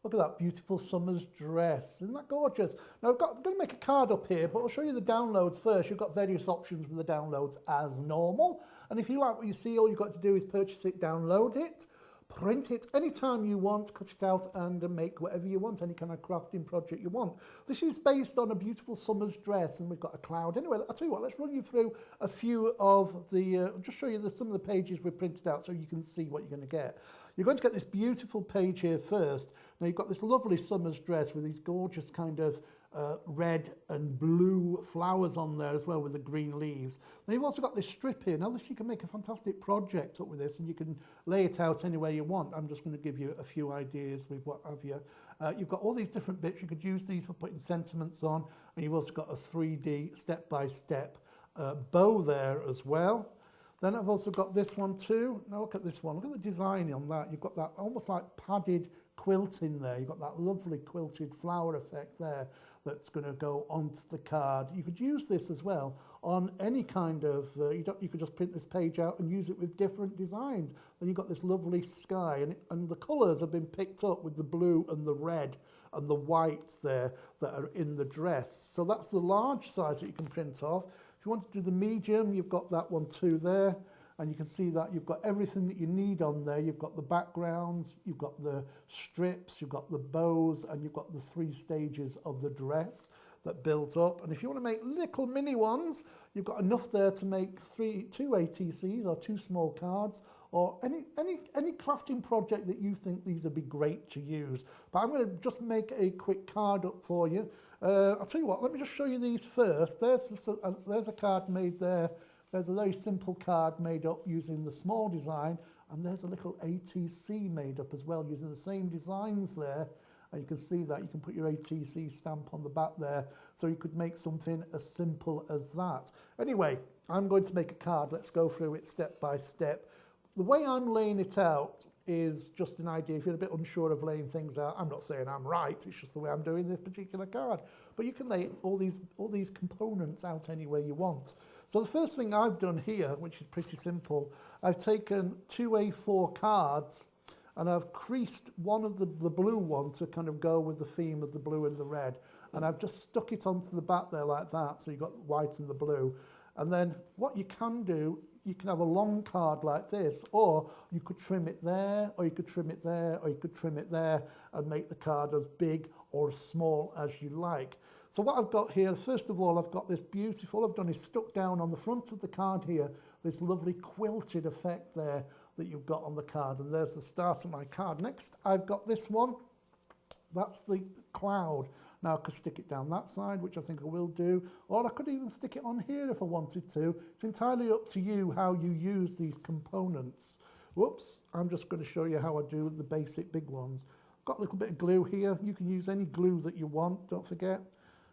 Look at that beautiful summer's dress. Isn't that gorgeous? Now, I'm going to make a card up here, but I'll show you the downloads first. You've got various options with the downloads as normal. And if you like what you see, all you've got to do is purchase it, download it, print it anytime you want, cut it out and make whatever you want, any kind of crafting project you want. This is based on a beautiful summer's dress, and we've got a cloud. Anyway, I'll tell you what, let's run you through a few of the, I'll just show you some of the pages we've printed out so you can see what you're going to get. You're going to get this beautiful page here first. Now you've got this lovely summer's dress with these gorgeous kind of red and blue flowers on there as well with the green leaves. Now you've also got this strip here. Now this, you can make a fantastic project up with this, and you can lay it out any way you want. I'm just going to give you a few ideas with what have you. You've got all these different bits. You could use these for putting sentiments on, and you've also got a 3D step-by-step bow there as well. Then I've also got this one too. Now look at this one. Look at the design on that. You've got that almost like padded quilt in there. You've got that lovely quilted flower effect there that's going to go onto the card. You could use this as well on any kind of, you could just print this page out and use it with different designs. Then you've got this lovely sky, and the colours have been picked up with the blue and the red and the white there that are in the dress. So that's the large size that you can print off. If you want to do the medium, you've got that one too there, and you can see that you've got everything that you need on there. You've got the backgrounds, you've got the strips, you've got the bows, and you've got the 3 stages of the dress that builds up. And if you want to make little mini ones, you've got enough there to make 2 ATCs or 2 small cards, or any crafting project that you think these would be great to use. But I'm going to just make a quick card up for you. I'll tell you what, let me just show you these first. There's a card made there. There's a very simple card made up using the small design, and there's a little ATC made up as well using the same designs there. And you can see that you can put your ATC stamp on the back there, so you could make something as simple as that. Anyway, I'm going to make a card. Let's go through it step by step. The way I'm laying it out is just an idea. If you're a bit unsure of laying things out, I'm not saying I'm right, it's just the way I'm doing this particular card. But you can lay all these components out any way you want. So the first thing I've done here, which is pretty simple, I've taken 2 A4 cards, and I've creased one of the blue one to kind of go with the theme of the blue and the red. And I've just stuck it onto the back there like that, so you've got the white and the blue. And then what you can do, you can have a long card like this, or you could trim it there, or you could trim it there, or you could trim it there, and make the card as big or as small as you like. So what I've got here, first of all, I've got this beautiful, I've done is stuck down on the front of the card here, this lovely quilted effect there that you've got on the card, and there's the start of my card. Next, I've got this one. That's the cloud. Now I could stick it down that side, which I think I will do, or I could even stick it on here if I wanted to. It's entirely up to you how you use these components. Whoops, I'm just going to show you how I do the basic big ones. Got a little bit of glue here. You can use any glue that you want, don't forget.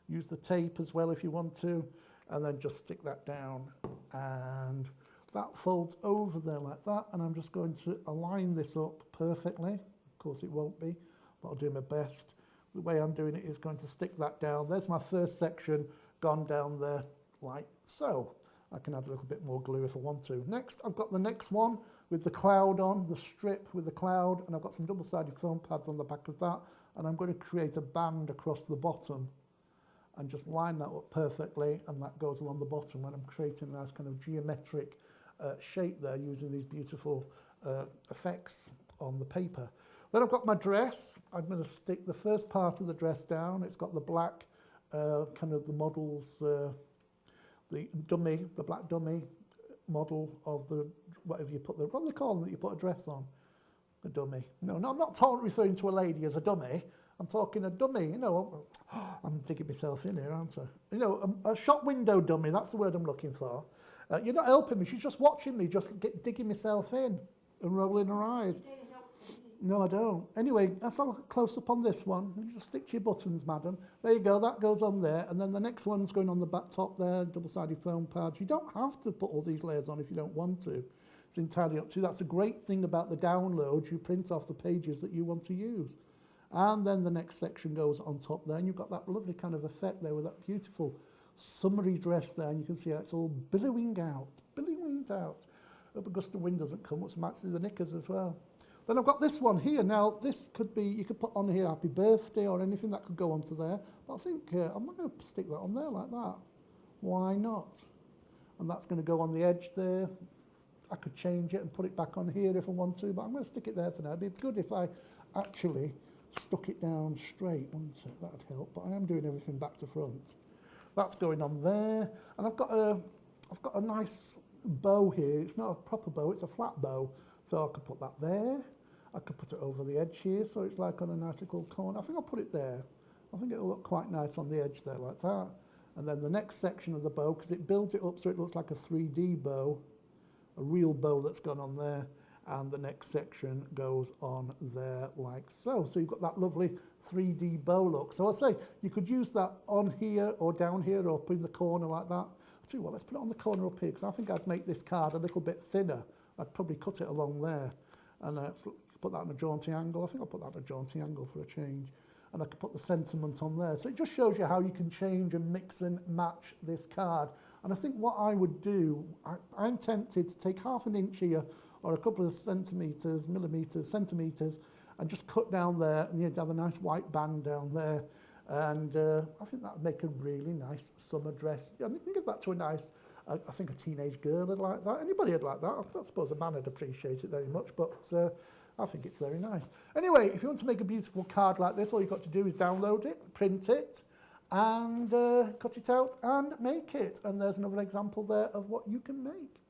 Use the tape as well if you want to, and then just stick that down, and that folds over there like that, and I'm just going to align this up perfectly. Of course it won't be, but I'll do my best. The way I'm doing it is going to stick that down. There's my first section gone down there like so. I can add a little bit more glue if I want to. Next, I've got the next one with the cloud on, the strip with the cloud, and I've got some double-sided foam pads on the back of that, and I'm going to create a band across the bottom and just line that up perfectly, and that goes along the bottom when I'm creating a nice kind of geometric shape there using these beautiful effects on the paper. Then I've got my dress. I'm going to stick the first part of the dress down. It's got the black kind of the model's, the black dummy model of the, whatever you put, what do they call them that you put a dress on? A dummy. No, I'm not referring to a lady as a dummy. I'm talking a dummy, you know, I'm digging myself in here, aren't I? You know, a shop window dummy, that's the word I'm looking for. You're not helping me, she's just watching me, just digging myself in and rolling her eyes. No, I don't. Anyway, let's have a close up on this one. You just stick to your buttons, madam. There you go, that goes on there. And then the next one's going on the back top there, double-sided foam pads. You don't have to put all these layers on if you don't want to. It's entirely up to you. That's a great thing about the download. You print off the pages that you want to use. And then the next section goes on top there, and you've got that lovely kind of effect there with that beautiful summery dress there, and you can see how it's all billowing out. Hope Augusta wind doesn't come, which might see the knickers as well. Then I've got this one here. Now, this could be, you could put on here happy birthday or anything that could go onto there. But I think I'm not going to stick that on there like that. Why not? And that's going to go on the edge there. I could change it and put it back on here if I want to, but I'm going to stick it there for now. It'd be good if I actually stuck it down straight, wouldn't it? That'd help, but I am doing everything back to front. That's going on there. And I've got a nice bow here. It's not a proper bow, it's a flat bow. So I could put that there. I could put it over the edge here, so it's like on a nice little corner. I think I'll put it there. I think it'll look quite nice on the edge there like that. And then the next section of the bow, because it builds it up so it looks like a 3D bow, a real bow that's gone on there, and the next section goes on there like so. So you've got that lovely 3D bow look. So I say you could use that on here or down here or up in the corner like that. I'll tell you what, let's put it on the corner up here, because I think I'd make this card a little bit thinner. I'd probably cut it along there and put that on a jaunty angle. I think I'll put that on a jaunty angle for a change. And I could put the sentiment on there. So it just shows you how you can change and mix and match this card. And I think what I would do, I'm tempted to take half an inch here or a couple of centimetres, centimetres, and just cut down there, and you'd have a nice white band down there. And I think that would make a really nice summer dress. Yeah, you can give that to a nice, I think a teenage girl would like that. Anybody would like that. I don't suppose a man would appreciate it very much, but I think it's very nice. Anyway, if you want to make a beautiful card like this, all you've got to do is download it, print it, and cut it out and make it. And there's another example there of what you can make.